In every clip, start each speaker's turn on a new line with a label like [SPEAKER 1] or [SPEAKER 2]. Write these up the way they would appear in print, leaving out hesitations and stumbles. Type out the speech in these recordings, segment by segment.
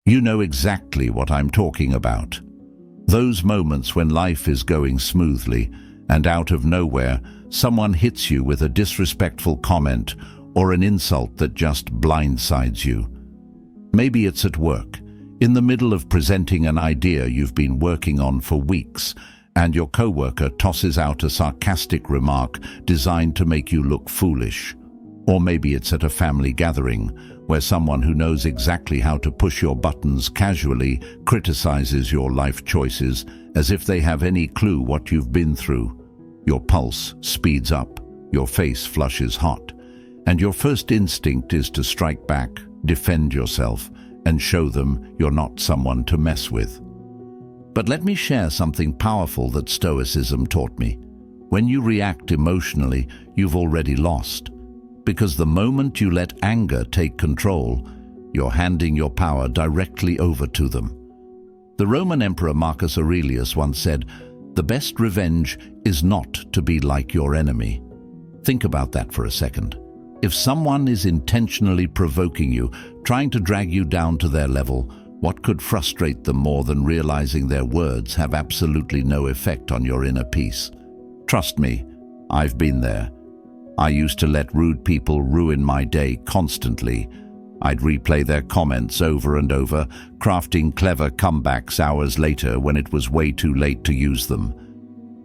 [SPEAKER 1] You know exactly what I'm talking about. Those moments when life is going smoothly and out of nowhere, someone hits you with a disrespectful comment or an insult that just blindsides you. Maybe it's at work, in the middle of presenting an idea you've been working on for weeks, and your coworker tosses out a sarcastic remark designed to make you look foolish. Or maybe it's at a family gathering, where someone who knows exactly how to push your buttons casually criticizes your life choices as if they have any clue what you've been through. Your pulse speeds up, your face flushes hot, and your first instinct is to strike back, defend yourself, and show them you're not someone to mess with. But let me share something powerful that Stoicism taught me. When you react emotionally, you've already lost. Because the moment you let anger take control, you're handing your power directly over to them. The Roman Emperor Marcus Aurelius once said, "The best revenge is not to be like your enemy." Think about that for a second. If someone is intentionally provoking you, trying to drag you down to their level, what could frustrate them more than realizing their words have absolutely no effect on your inner peace? Trust me, I've been there. I used to let rude people ruin my day constantly. I'd replay their comments over and over, crafting clever comebacks hours later when it was way too late to use them.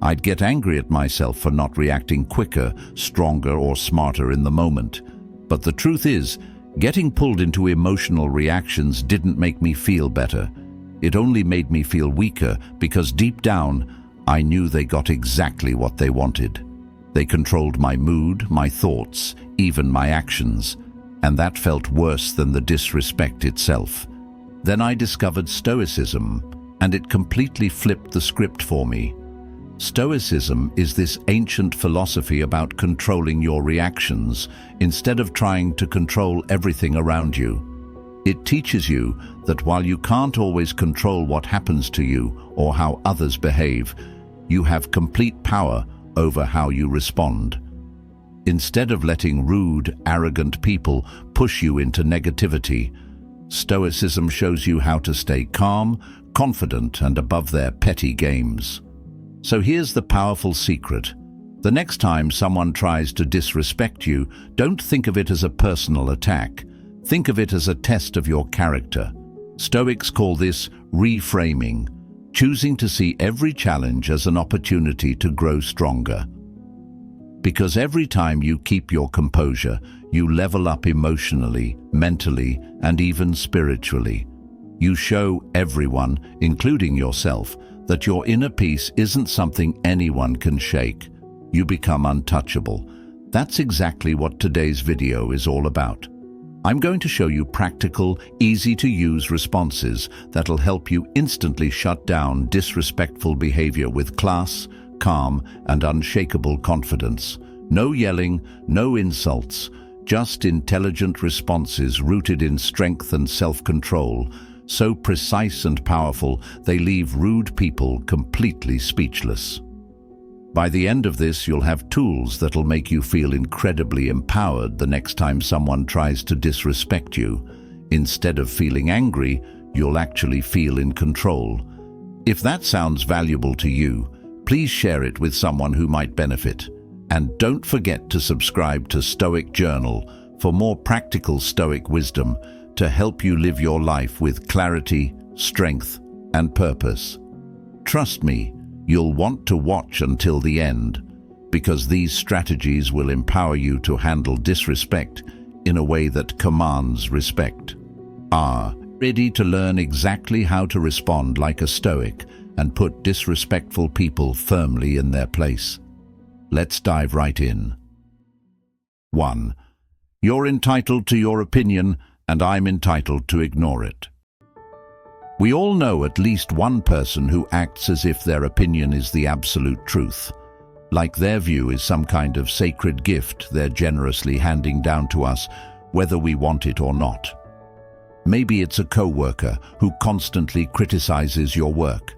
[SPEAKER 1] I'd get angry at myself for not reacting quicker, stronger, or smarter in the moment. But the truth is, getting pulled into emotional reactions didn't make me feel better. It only made me feel weaker because deep down, I knew they got exactly what they wanted. They controlled my mood, my thoughts, even my actions, and that felt worse than the disrespect itself. Then I discovered Stoicism, and it completely flipped the script for me. Stoicism is this ancient philosophy about controlling your reactions instead of trying to control everything around you. It teaches you that while you can't always control what happens to you or how others behave, you have complete power over how you respond. Instead of letting rude, arrogant people push you into negativity, Stoicism shows you how to stay calm, confident, and above their petty games. So here's the powerful secret. The next time someone tries to disrespect you, don't think of it as a personal attack. Think of it as a test of your character. Stoics call this reframing, choosing to see every challenge as an opportunity to grow stronger. Because every time you keep your composure, you level up emotionally, mentally, and even spiritually. You show everyone, including yourself, that your inner peace isn't something anyone can shake. You become untouchable. That's exactly what today's video is all about. I'm going to show you practical, easy-to-use responses that'll help you instantly shut down disrespectful behavior with class, calm, and unshakable confidence. No yelling, no insults, just intelligent responses rooted in strength and self-control, so precise and powerful they leave rude people completely speechless. By the end of this, you'll have tools that'll make you feel incredibly empowered the next time someone tries to disrespect you. Instead of feeling angry, you'll actually feel in control. If that sounds valuable to you, please share it with someone who might benefit. And don't forget to subscribe to Stoic Journal for more practical Stoic wisdom to help you live your life with clarity, strength, and purpose. Trust me, you'll want to watch until the end, because these strategies will empower you to handle disrespect in a way that commands respect. Ready to learn exactly how to respond like a Stoic and put disrespectful people firmly in their place? Let's dive right in. 1. You're entitled to your opinion, and I'm entitled to ignore it. We all know at least one person who acts as if their opinion is the absolute truth, like their view is some kind of sacred gift they're generously handing down to us, whether we want it or not. Maybe it's a coworker who constantly criticizes your work,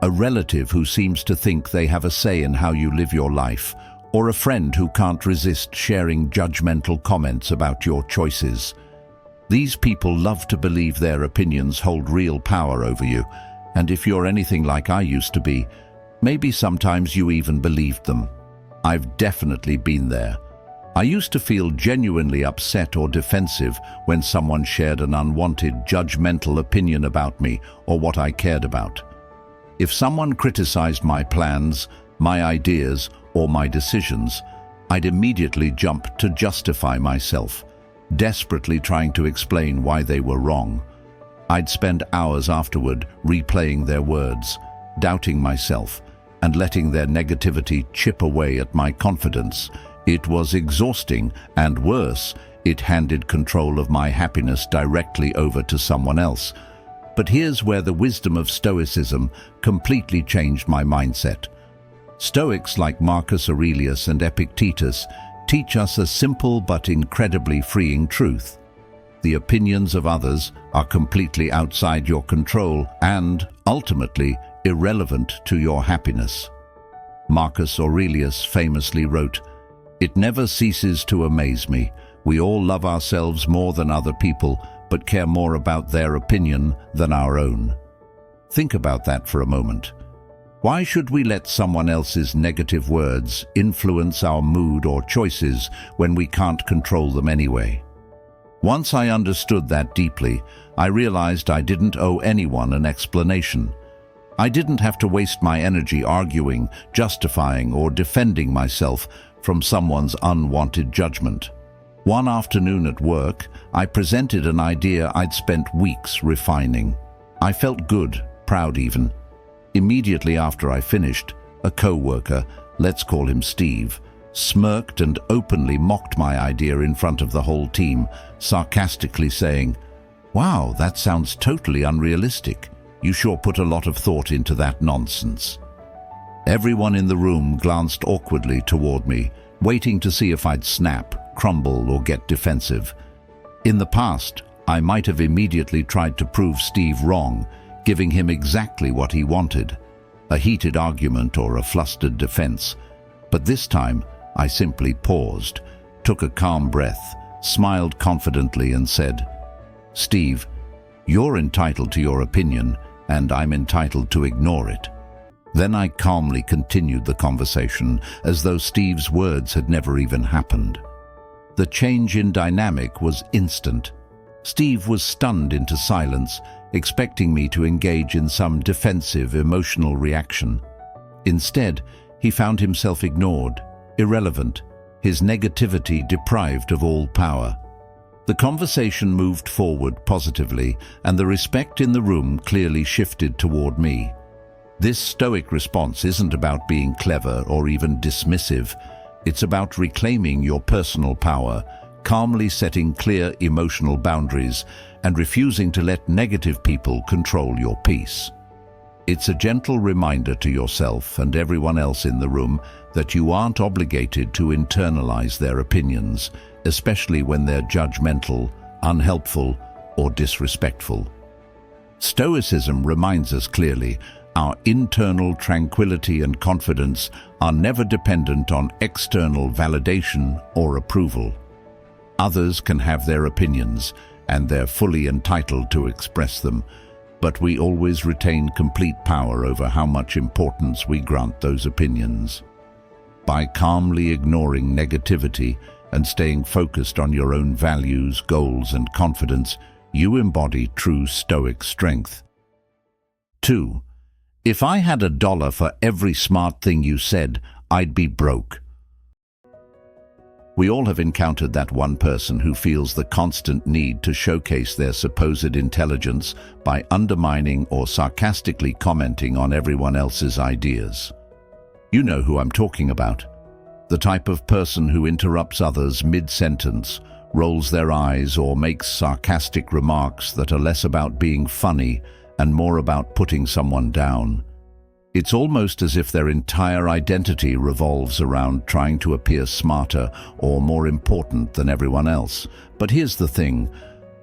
[SPEAKER 1] a relative who seems to think they have a say in how you live your life, or a friend who can't resist sharing judgmental comments about your choices. These people love to believe their opinions hold real power over you, and if you're anything like I used to be, maybe sometimes you even believed them. I've definitely been there. I used to feel genuinely upset or defensive when someone shared an unwanted, judgmental opinion about me or what I cared about. If someone criticized my plans, my ideas, or my decisions, I'd immediately jump to justify myself, desperately trying to explain why they were wrong. I'd spend hours afterward replaying their words, doubting myself, and letting their negativity chip away at my confidence. It was exhausting, and worse, it handed control of my happiness directly over to someone else. But here's where the wisdom of Stoicism completely changed my mindset. Stoics like Marcus Aurelius and Epictetus teach us a simple but incredibly freeing truth. The opinions of others are completely outside your control and, ultimately, irrelevant to your happiness. Marcus Aurelius famously wrote, "It never ceases to amaze me. We all love ourselves more than other people, but care more about their opinion than our own." Think about that for a moment. Why should we let someone else's negative words influence our mood or choices when we can't control them anyway? Once I understood that deeply, I realized I didn't owe anyone an explanation. I didn't have to waste my energy arguing, justifying, or defending myself from someone's unwanted judgment. One afternoon at work, I presented an idea I'd spent weeks refining. I felt good, proud even. Immediately after I finished, a co-worker, let's call him Steve, smirked and openly mocked my idea in front of the whole team, sarcastically saying, "Wow, that sounds totally unrealistic. You sure put a lot of thought into that nonsense." Everyone in the room glanced awkwardly toward me, waiting to see if I'd snap, crumble, or get defensive. In the past, I might have immediately tried to prove Steve wrong, giving him exactly what he wanted, a heated argument or a flustered defense. But this time, I simply paused, took a calm breath, smiled confidently and said, "Steve, you're entitled to your opinion, and I'm entitled to ignore it." Then I calmly continued the conversation, as though Steve's words had never even happened. The change in dynamic was instant. Steve was stunned into silence, expecting me to engage in some defensive, emotional reaction. Instead, he found himself ignored, irrelevant, his negativity deprived of all power. The conversation moved forward positively, and the respect in the room clearly shifted toward me. This Stoic response isn't about being clever or even dismissive. It's about reclaiming your personal power, calmly setting clear emotional boundaries, and refusing to let negative people control your peace. It's a gentle reminder to yourself and everyone else in the room that you aren't obligated to internalize their opinions, especially when they're judgmental, unhelpful, or disrespectful. Stoicism reminds us clearly, our internal tranquility and confidence are never dependent on external validation or approval. Others can have their opinions, and they're fully entitled to express them, but we always retain complete power over how much importance we grant those opinions. By calmly ignoring negativity and staying focused on your own values, goals, and confidence, you embody true Stoic strength. 2. If I had $1 for every smart thing you said, I'd be broke. We all have encountered that one person who feels the constant need to showcase their supposed intelligence by undermining or sarcastically commenting on everyone else's ideas. You know who I'm talking about. The type of person who interrupts others mid-sentence, rolls their eyes, or makes sarcastic remarks that are less about being funny and more about putting someone down. It's almost as if their entire identity revolves around trying to appear smarter or more important than everyone else. But here's the thing.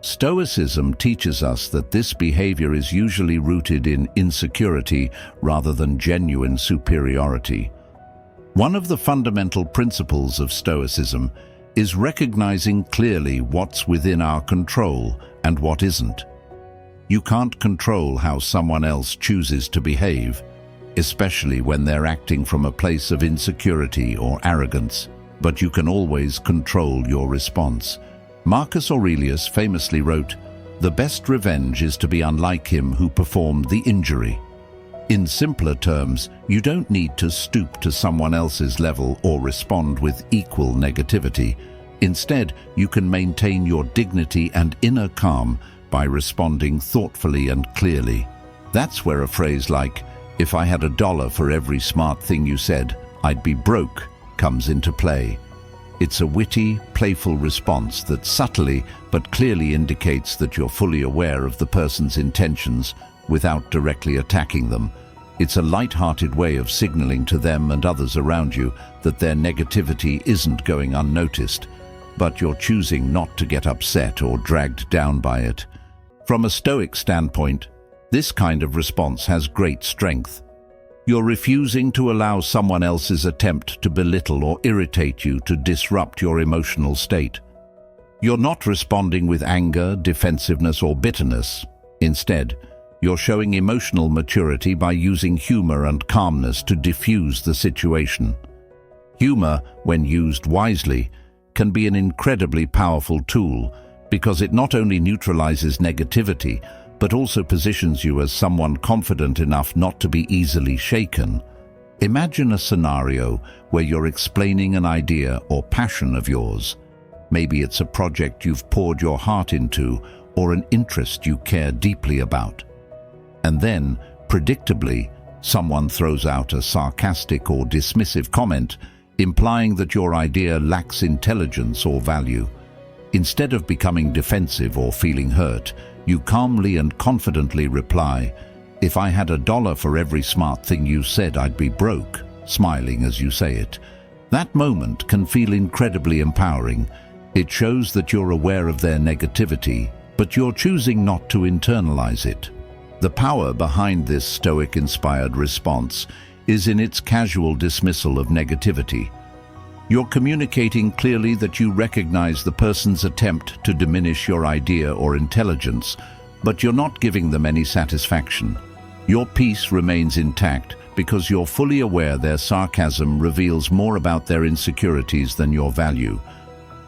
[SPEAKER 1] Stoicism teaches us that this behavior is usually rooted in insecurity rather than genuine superiority. One of the fundamental principles of Stoicism is recognizing clearly what's within our control and what isn't. You can't control how someone else chooses to behave, especially when they're acting from a place of insecurity or arrogance, but you can always control your response. Marcus Aurelius famously wrote, "The best revenge is to be unlike him who performed the injury." In simpler terms, you don't need to stoop to someone else's level or respond with equal negativity. Instead, you can maintain your dignity and inner calm by responding thoughtfully and clearly. That's where a phrase like, "If I had $1 for every smart thing you said, I'd be broke," comes into play. It's a witty, playful response that subtly but clearly indicates that you're fully aware of the person's intentions without directly attacking them. It's a light-hearted way of signaling to them and others around you that their negativity isn't going unnoticed, but you're choosing not to get upset or dragged down by it. From a Stoic standpoint, this kind of response has great strength. You're refusing to allow someone else's attempt to belittle or irritate you to disrupt your emotional state. You're not responding with anger, defensiveness, or bitterness. Instead, you're showing emotional maturity by using humor and calmness to diffuse the situation. Humor, when used wisely, can be an incredibly powerful tool because it not only neutralizes negativity, but also positions you as someone confident enough not to be easily shaken. Imagine a scenario where you're explaining an idea or passion of yours. Maybe it's a project you've poured your heart into or an interest you care deeply about. And then, predictably, someone throws out a sarcastic or dismissive comment, implying that your idea lacks intelligence or value. Instead of becoming defensive or feeling hurt, you calmly and confidently reply, "If I had $1 for every smart thing you said, I'd be broke," smiling as you say it. That moment can feel incredibly empowering. It shows that you're aware of their negativity, but you're choosing not to internalize it. The power behind this Stoic-inspired response is in its casual dismissal of negativity. You're communicating clearly that you recognize the person's attempt to diminish your idea or intelligence, but you're not giving them any satisfaction. Your peace remains intact because you're fully aware their sarcasm reveals more about their insecurities than your value.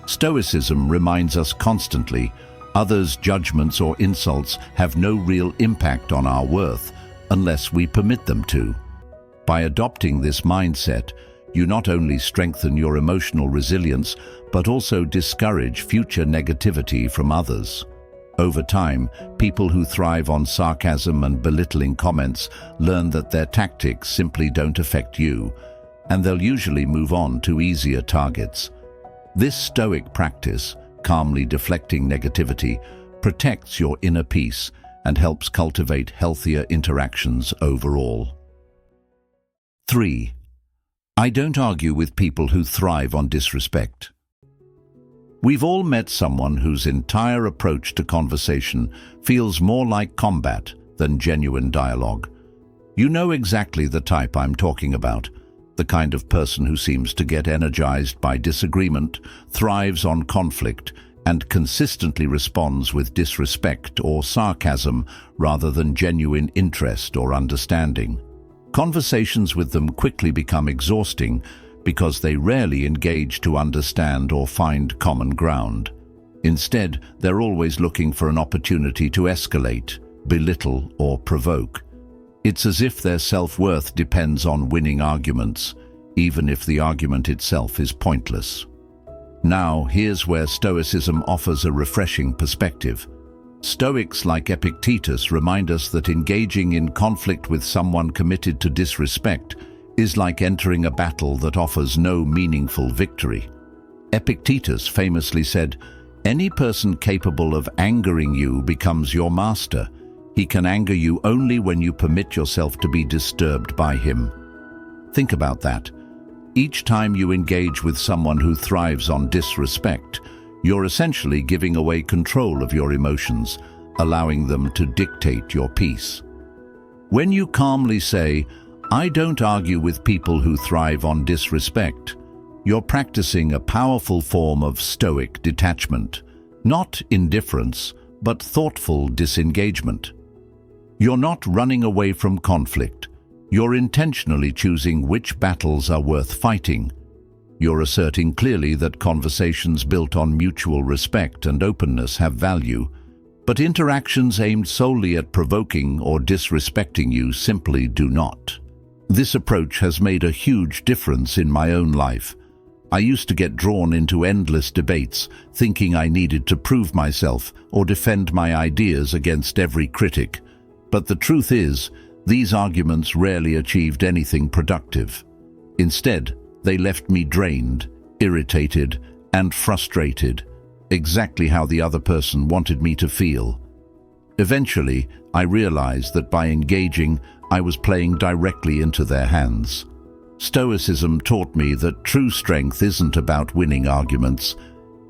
[SPEAKER 1] Stoicism reminds us constantly, others' judgments or insults have no real impact on our worth unless we permit them to. By adopting this mindset, you not only strengthen your emotional resilience, but also discourage future negativity from others. Over time, people who thrive on sarcasm and belittling comments learn that their tactics simply don't affect you, and they'll usually move on to easier targets. This Stoic practice, calmly deflecting negativity, protects your inner peace and helps cultivate healthier interactions overall. 3. I don't argue with people who thrive on disrespect. We've all met someone whose entire approach to conversation feels more like combat than genuine dialogue. You know exactly the type I'm talking about, the kind of person who seems to get energized by disagreement, thrives on conflict, and consistently responds with disrespect or sarcasm rather than genuine interest or understanding. Conversations with them quickly become exhausting because they rarely engage to understand or find common ground. Instead, they're always looking for an opportunity to escalate, belittle, or provoke. It's as if their self-worth depends on winning arguments, even if the argument itself is pointless. Now, here's where Stoicism offers a refreshing perspective. Stoics like Epictetus remind us that engaging in conflict with someone committed to disrespect is like entering a battle that offers no meaningful victory. Epictetus famously said, "Any person capable of angering you becomes your master. He can anger you only when you permit yourself to be disturbed by him." Think about that. Each time you engage with someone who thrives on disrespect, you're essentially giving away control of your emotions, allowing them to dictate your peace. When you calmly say, "I don't argue with people who thrive on disrespect," you're practicing a powerful form of Stoic detachment, not indifference, but thoughtful disengagement. You're not running away from conflict. You're intentionally choosing which battles are worth fighting. You're asserting clearly that conversations built on mutual respect and openness have value, but interactions aimed solely at provoking or disrespecting you simply do not. This approach has made a huge difference in my own life. I used to get drawn into endless debates, thinking I needed to prove myself or defend my ideas against every critic. But the truth is, these arguments rarely achieved anything productive. Instead, they left me drained, irritated, and frustrated, exactly how the other person wanted me to feel. Eventually, I realized that by engaging, I was playing directly into their hands. Stoicism taught me that true strength isn't about winning arguments.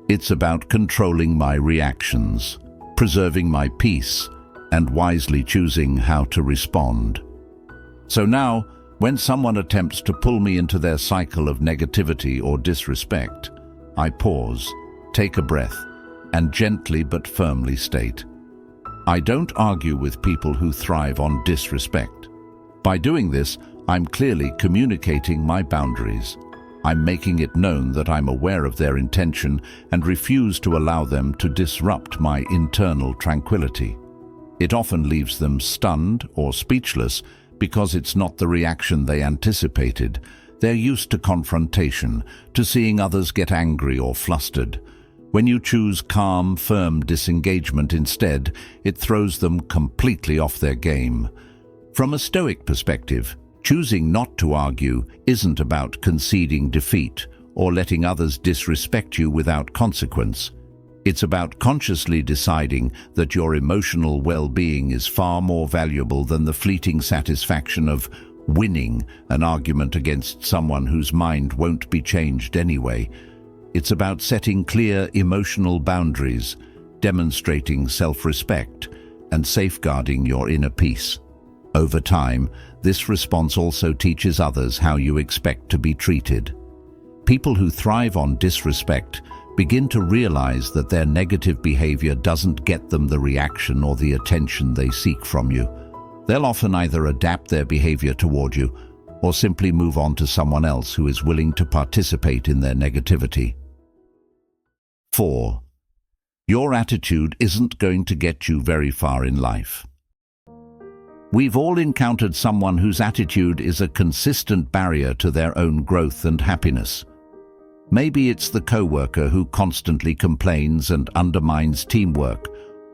[SPEAKER 1] It's about controlling my reactions, preserving my peace, and wisely choosing how to respond. So now, when someone attempts to pull me into their cycle of negativity or disrespect, I pause, take a breath, and gently but firmly state, I don't argue with people who thrive on disrespect. By doing this, I'm clearly communicating my boundaries. I'm making it known that I'm aware of their intention and refuse to allow them to disrupt my internal tranquility. It often leaves them stunned or speechless because it's not the reaction they anticipated. They're used to confrontation, to seeing others get angry or flustered. When you choose calm, firm disengagement instead, it throws them completely off their game. From a Stoic perspective, choosing not to argue isn't about conceding defeat or letting others disrespect you without consequence. It's about consciously deciding that your emotional well-being is far more valuable than the fleeting satisfaction of winning an argument against someone whose mind won't be changed anyway. It's about setting clear emotional boundaries, demonstrating self-respect, and safeguarding your inner peace. Over time, this response also teaches others how you expect to be treated. People who thrive on disrespect begin to realize that their negative behavior doesn't get them the reaction or the attention they seek from you. They'll often either adapt their behavior toward you or simply move on to someone else who is willing to participate in their negativity. 4. Your attitude isn't going to get you very far in life. We've all encountered someone whose attitude is a consistent barrier to their own growth and happiness. Maybe it's the coworker who constantly complains and undermines teamwork,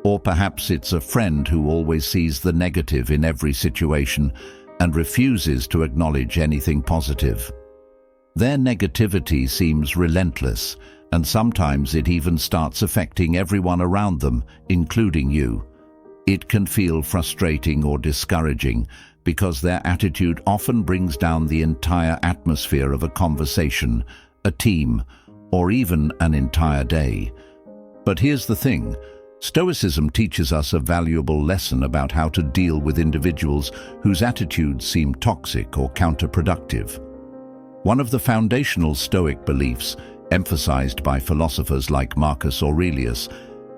[SPEAKER 1] or perhaps it's a friend who always sees the negative in every situation and refuses to acknowledge anything positive. Their negativity seems relentless, and sometimes it even starts affecting everyone around them, including you. It can feel frustrating or discouraging because their attitude often brings down the entire atmosphere of a conversation, a team, or even an entire day. But here's the thing. Stoicism teaches us a valuable lesson about how to deal with individuals whose attitudes seem toxic or counterproductive. One of the foundational Stoic beliefs, emphasized by philosophers like Marcus Aurelius,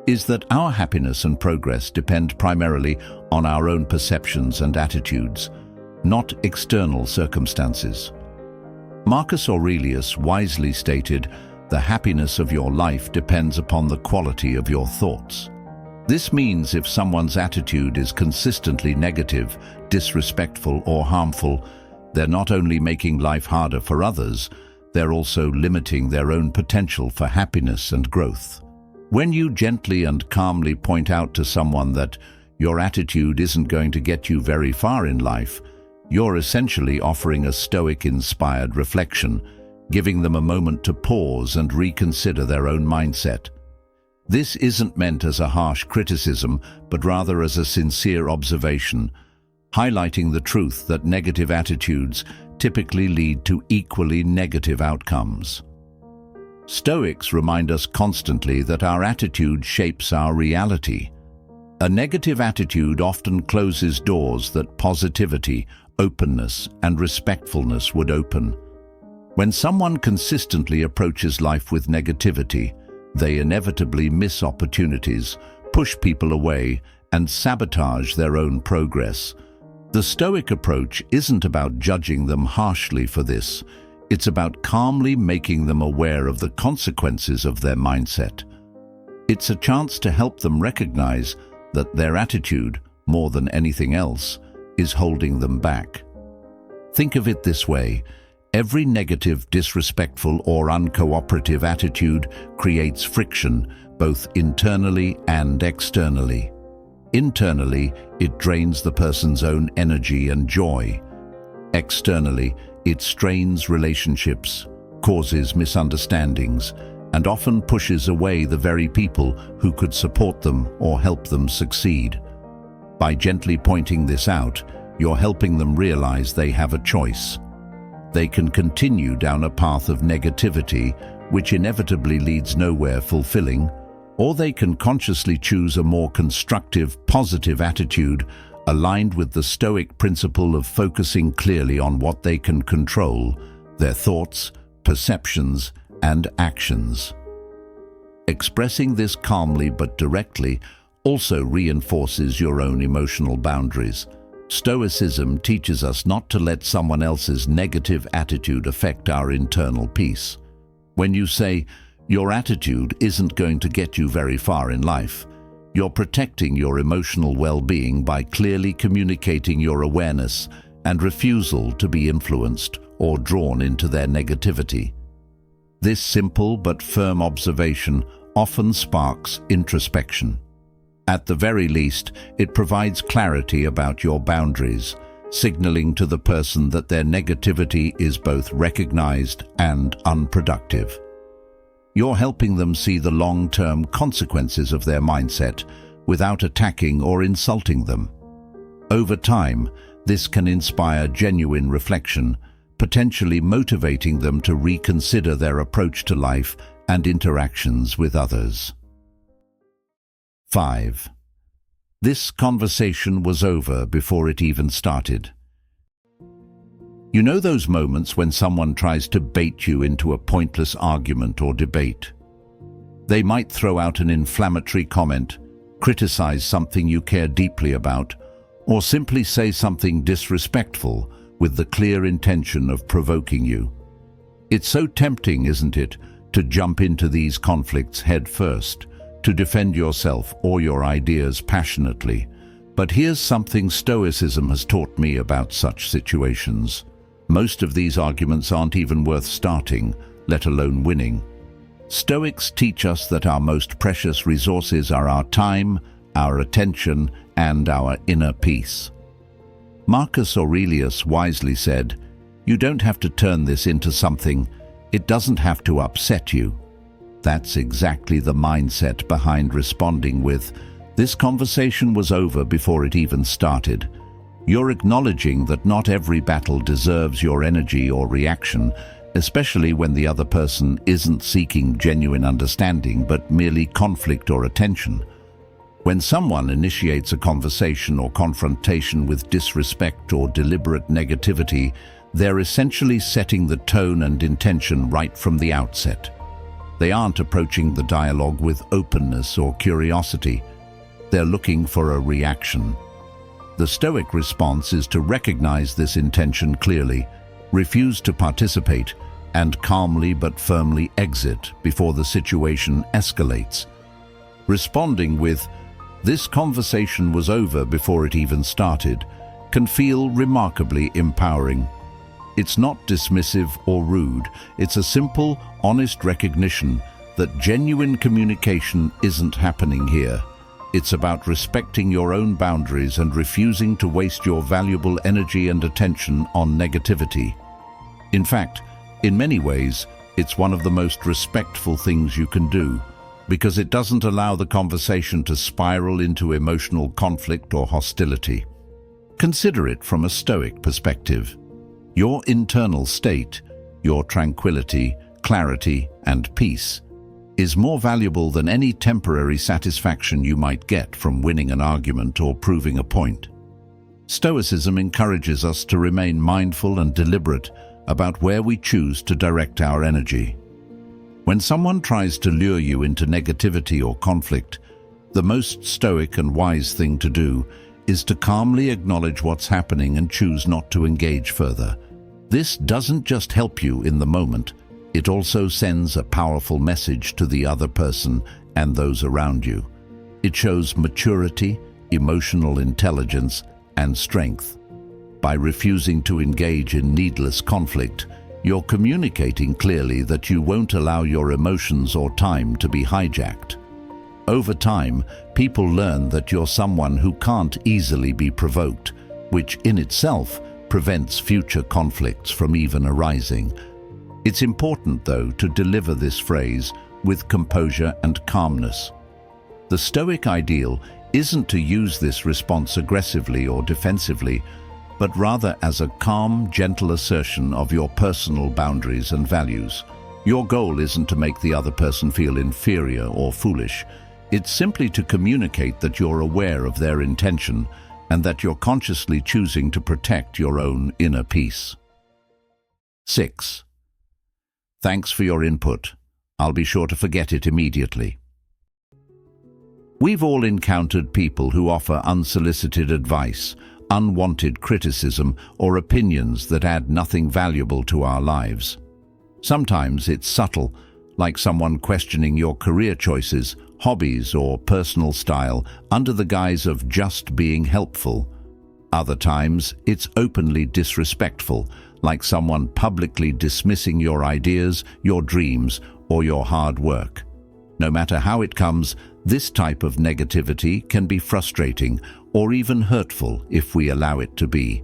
[SPEAKER 1] is that our happiness and progress depend primarily on our own perceptions and attitudes, not external circumstances. Marcus Aurelius wisely stated, "The happiness of your life depends upon the quality of your thoughts." This means if someone's attitude is consistently negative, disrespectful, or harmful, they're not only making life harder for others, they're also limiting their own potential for happiness and growth. When you gently and calmly point out to someone that your attitude isn't going to get you very far in life, you're essentially offering a Stoic-inspired reflection, giving them a moment to pause and reconsider their own mindset. This isn't meant as a harsh criticism, but rather as a sincere observation, highlighting the truth that negative attitudes typically lead to equally negative outcomes. Stoics remind us constantly that our attitude shapes our reality. A negative attitude often closes doors that positivity, openness, and respectfulness would open. When someone consistently approaches life with negativity, they inevitably miss opportunities, push people away, and sabotage their own progress. The Stoic approach isn't about judging them harshly for this. It's about calmly making them aware of the consequences of their mindset. It's a chance to help them recognize that their attitude, more than anything else, is holding them back. Think of it this way: every negative, disrespectful, or uncooperative attitude creates friction, both internally and externally. Internally, it drains the person's own energy and joy. Externally, it strains relationships, causes misunderstandings, and often pushes away the very people who could support them or help them succeed. By gently pointing this out, you're helping them realize they have a choice. They can continue down a path of negativity, which inevitably leads nowhere fulfilling, or they can consciously choose a more constructive, positive attitude aligned with the Stoic principle of focusing clearly on what they can control: their thoughts, perceptions, and actions. Expressing this calmly but directly also reinforces your own emotional boundaries. Stoicism teaches us not to let someone else's negative attitude affect our internal peace. When you say, "Your attitude isn't going to get you very far in life," you're protecting your emotional well-being by clearly communicating your awareness and refusal to be influenced or drawn into their negativity. This simple but firm observation often sparks introspection. At the very least, it provides clarity about your boundaries, signaling to the person that their negativity is both recognized and unproductive. You're helping them see the long-term consequences of their mindset without attacking or insulting them. Over time, this can inspire genuine reflection, potentially motivating them to reconsider their approach to life and interactions with others. 5. This conversation was over before it even started. You know those moments when someone tries to bait you into a pointless argument or debate? They might throw out an inflammatory comment, criticize something you care deeply about, or simply say something disrespectful with the clear intention of provoking you. It's so tempting, isn't it, to jump into these conflicts head first, to defend yourself or your ideas passionately. But here's something Stoicism has taught me about such situations. Most of these arguments aren't even worth starting, let alone winning. Stoics teach us that our most precious resources are our time, our attention, and our inner peace. Marcus Aurelius wisely said, "You don't have to turn this into something. It doesn't have to upset you." That's exactly the mindset behind responding with, "This conversation was over before it even started." You're acknowledging that not every battle deserves your energy or reaction, especially when the other person isn't seeking genuine understanding but merely conflict or attention. When someone initiates a conversation or confrontation with disrespect or deliberate negativity, they're essentially setting the tone and intention right from the outset. They aren't approaching the dialogue with openness or curiosity. They're looking for a reaction. The Stoic response is to recognize this intention clearly, refuse to participate, and calmly but firmly exit before the situation escalates. Responding with, "This conversation was over before it even started," can feel remarkably empowering. It's not dismissive or rude. It's a simple, honest recognition that genuine communication isn't happening here. It's about respecting your own boundaries and refusing to waste your valuable energy and attention on negativity. In fact, in many ways, it's one of the most respectful things you can do, because it doesn't allow the conversation to spiral into emotional conflict or hostility. Consider it from a Stoic perspective. Your internal state, your tranquility, clarity, and peace is more valuable than any temporary satisfaction you might get from winning an argument or proving a point. Stoicism encourages us to remain mindful and deliberate about where we choose to direct our energy. When someone tries to lure you into negativity or conflict, the most stoic and wise thing to do is to calmly acknowledge what's happening and choose not to engage further. This doesn't just help you in the moment, it also sends a powerful message to the other person and those around you. It shows maturity, emotional intelligence, and strength. By refusing to engage in needless conflict, you're communicating clearly that you won't allow your emotions or time to be hijacked. Over time, people learn that you're someone who can't easily be provoked, which in itself prevents future conflicts from even arising. It's important, though, to deliver this phrase with composure and calmness. The Stoic ideal isn't to use this response aggressively or defensively, but rather as a calm, gentle assertion of your personal boundaries and values. Your goal isn't to make the other person feel inferior or foolish. It's simply to communicate that you're aware of their intention and that you're consciously choosing to protect your own inner peace. 6. Thanks for your input. I'll be sure to forget it immediately. We've all encountered people who offer unsolicited advice, unwanted criticism, or opinions that add nothing valuable to our lives. Sometimes it's subtle, like someone questioning your career choices, hobbies, or personal style under the guise of just being helpful. Other times, it's openly disrespectful, like someone publicly dismissing your ideas, your dreams, or your hard work. No matter how it comes, this type of negativity can be frustrating or even hurtful if we allow it to be.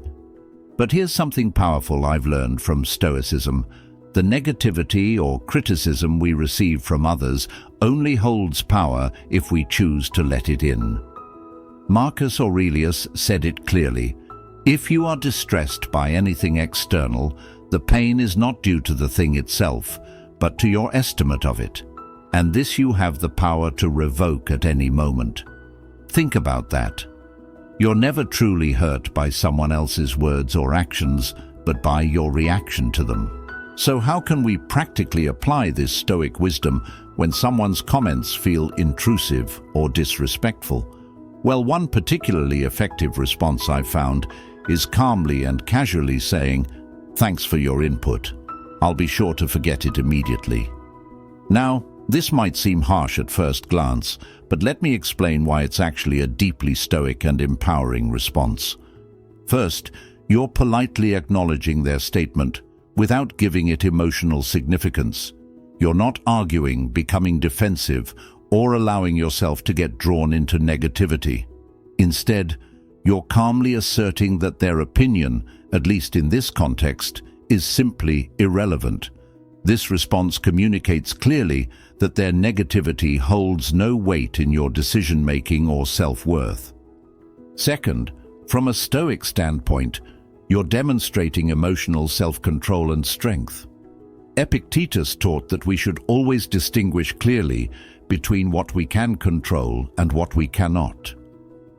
[SPEAKER 1] But here's something powerful I've learned from Stoicism. The negativity or criticism we receive from others only holds power if we choose to let it in. Marcus Aurelius said it clearly: if you are distressed by anything external, the pain is not due to the thing itself, but to your estimate of it. And this you have the power to revoke at any moment. Think about that. You're never truly hurt by someone else's words or actions, but by your reaction to them. So how can we practically apply this Stoic wisdom when someone's comments feel intrusive or disrespectful? Well, one particularly effective response I've found is calmly and casually saying, "Thanks for your input. I'll be sure to forget it immediately." Now, this might seem harsh at first glance, but let me explain why it's actually a deeply stoic and empowering response. First, you're politely acknowledging their statement without giving it emotional significance. You're not arguing, becoming defensive, or allowing yourself to get drawn into negativity. Instead, you're calmly asserting that their opinion, at least in this context, is simply irrelevant. This response communicates clearly that their negativity holds no weight in your decision-making or self-worth. Second, from a Stoic standpoint, you're demonstrating emotional self-control and strength. Epictetus taught that we should always distinguish clearly between what we can control and what we cannot.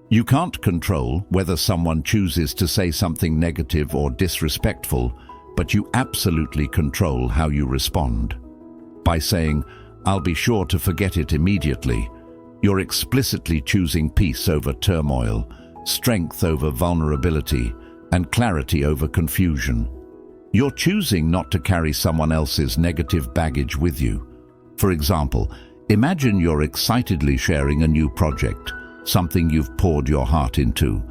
[SPEAKER 1] You can't control whether someone chooses to say something negative or disrespectful, but you absolutely control how you respond. By saying, "I'll be sure to forget it immediately," you're explicitly choosing peace over turmoil, strength over vulnerability, and clarity over confusion. You're choosing not to carry someone else's negative baggage with you. For example, imagine you're excitedly sharing a new project, something you've poured your heart into.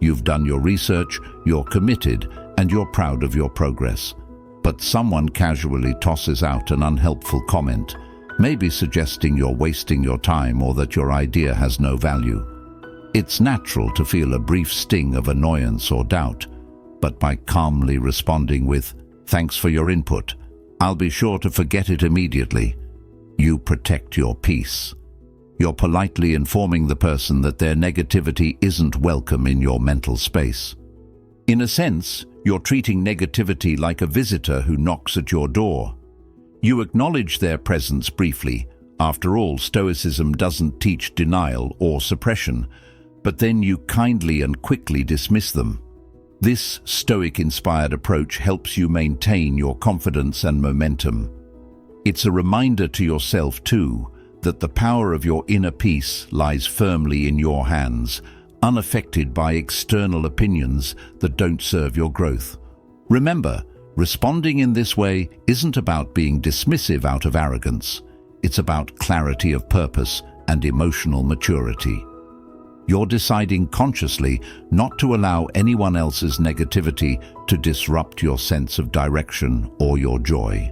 [SPEAKER 1] You've done your research, you're committed, and you're proud of your progress. But someone casually tosses out an unhelpful comment, maybe suggesting you're wasting your time or that your idea has no value. It's natural to feel a brief sting of annoyance or doubt, but by calmly responding with, "Thanks for your input. I'll be sure to forget it immediately," you protect your peace. You're politely informing the person that their negativity isn't welcome in your mental space. In a sense, you're treating negativity like a visitor who knocks at your door. You acknowledge their presence briefly. After all, Stoicism doesn't teach denial or suppression, but then you kindly and quickly dismiss them. This Stoic-inspired approach helps you maintain your confidence and momentum. It's a reminder to yourself, too, that the power of your inner peace lies firmly in your hands, unaffected by external opinions that don't serve your growth. Remember, responding in this way isn't about being dismissive out of arrogance. It's about clarity of purpose and emotional maturity. You're deciding consciously not to allow anyone else's negativity to disrupt your sense of direction or your joy.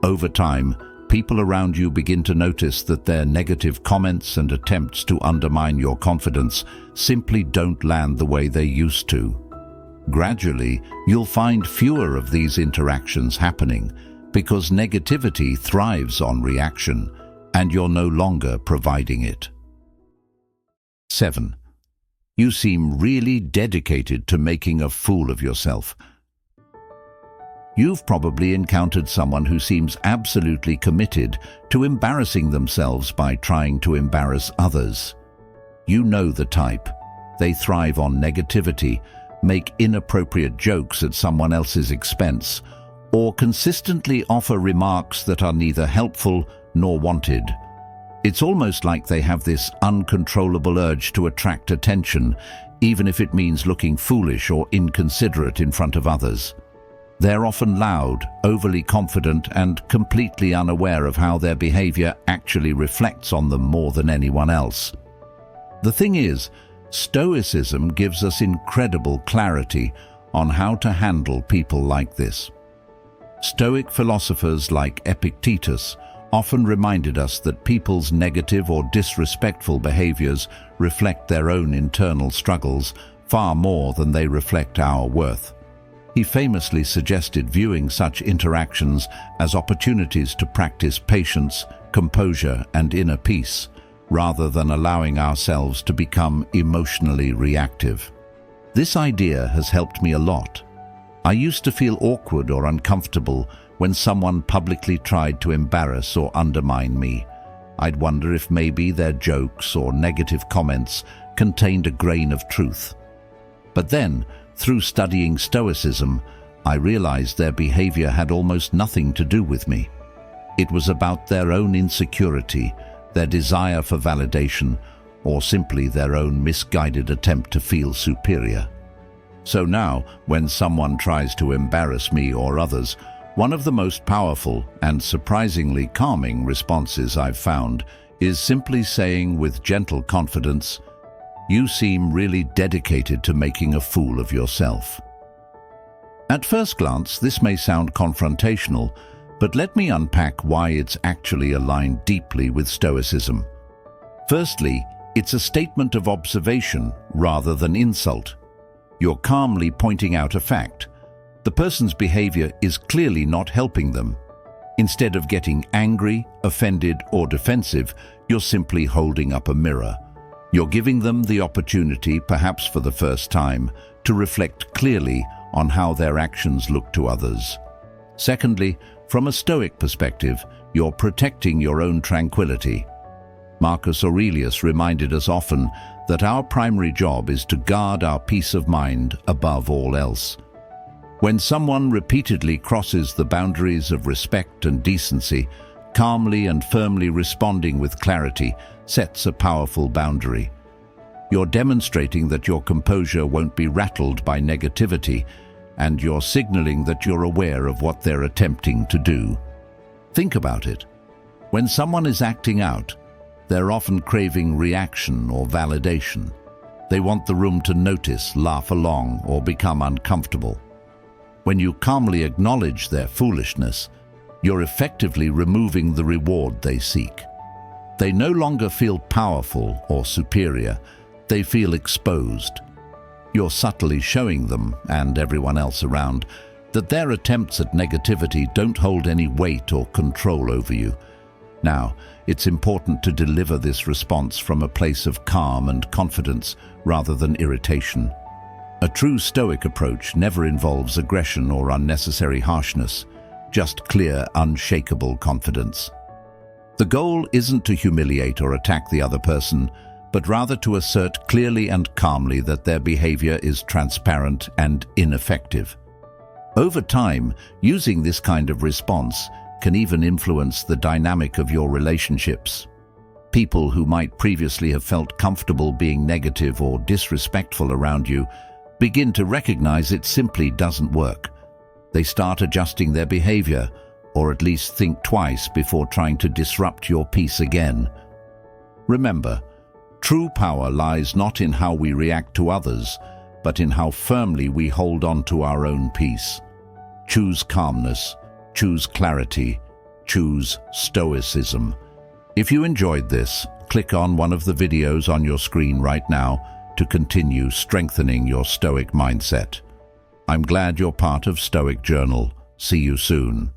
[SPEAKER 1] Over time, people around you begin to notice that their negative comments and attempts to undermine your confidence simply don't land the way they used to. Gradually, you'll find fewer of these interactions happening because negativity thrives on reaction, and you're no longer providing it. 7. You seem really dedicated to making a fool of yourself. You've probably encountered someone who seems absolutely committed to embarrassing themselves by trying to embarrass others. You know the type. They thrive on negativity, make inappropriate jokes at someone else's expense, or consistently offer remarks that are neither helpful nor wanted. It's almost like they have this uncontrollable urge to attract attention, even if it means looking foolish or inconsiderate in front of others. They're often loud, overly confident, and completely unaware of how their behavior actually reflects on them more than anyone else. The thing is, Stoicism gives us incredible clarity on how to handle people like this. Stoic philosophers like Epictetus often reminded us that people's negative or disrespectful behaviors reflect their own internal struggles far more than they reflect our worth. He famously suggested viewing such interactions as opportunities to practice patience, composure, and inner peace, rather than allowing ourselves to become emotionally reactive. This idea has helped me a lot. I used to feel awkward or uncomfortable when someone publicly tried to embarrass or undermine me. I'd wonder if maybe their jokes or negative comments contained a grain of truth. But then, through studying Stoicism, I realized their behavior had almost nothing to do with me. It was about their own insecurity, their desire for validation, or simply their own misguided attempt to feel superior. So now, when someone tries to embarrass me or others, one of the most powerful and surprisingly calming responses I've found is simply saying with gentle confidence, "You seem really dedicated to making a fool of yourself." At first glance, this may sound confrontational, but let me unpack why it's actually aligned deeply with Stoicism. Firstly, it's a statement of observation rather than insult. You're calmly pointing out a fact. The person's behavior is clearly not helping them. Instead of getting angry, offended, or defensive, you're simply holding up a mirror. You're giving them the opportunity, perhaps for the first time, to reflect clearly on how their actions look to others. Secondly, from a Stoic perspective, you're protecting your own tranquility. Marcus Aurelius reminded us often that our primary job is to guard our peace of mind above all else. When someone repeatedly crosses the boundaries of respect and decency, calmly and firmly responding with clarity sets a powerful boundary. You're demonstrating that your composure won't be rattled by negativity, and you're signaling that you're aware of what they're attempting to do. Think about it. When someone is acting out, they're often craving reaction or validation. They want the room to notice, laugh along, or become uncomfortable. When you calmly acknowledge their foolishness, you're effectively removing the reward they seek. They no longer feel powerful or superior. They feel exposed. You're subtly showing them, and everyone else around, that their attempts at negativity don't hold any weight or control over you. Now, it's important to deliver this response from a place of calm and confidence rather than irritation. A true Stoic approach never involves aggression or unnecessary harshness, just clear, unshakable confidence. The goal isn't to humiliate or attack the other person, but rather to assert clearly and calmly that their behavior is transparent and ineffective. Over time, using this kind of response can even influence the dynamic of your relationships. People who might previously have felt comfortable being negative or disrespectful around you begin to recognize it simply doesn't work. They start adjusting their behavior, or at least think twice before trying to disrupt your peace again. Remember, true power lies not in how we react to others, but in how firmly we hold on to our own peace. Choose calmness, choose clarity, choose Stoicism. If you enjoyed this, click on one of the videos on your screen right now to continue strengthening your Stoic mindset. I'm glad you're part of Stoic Journal. See you soon.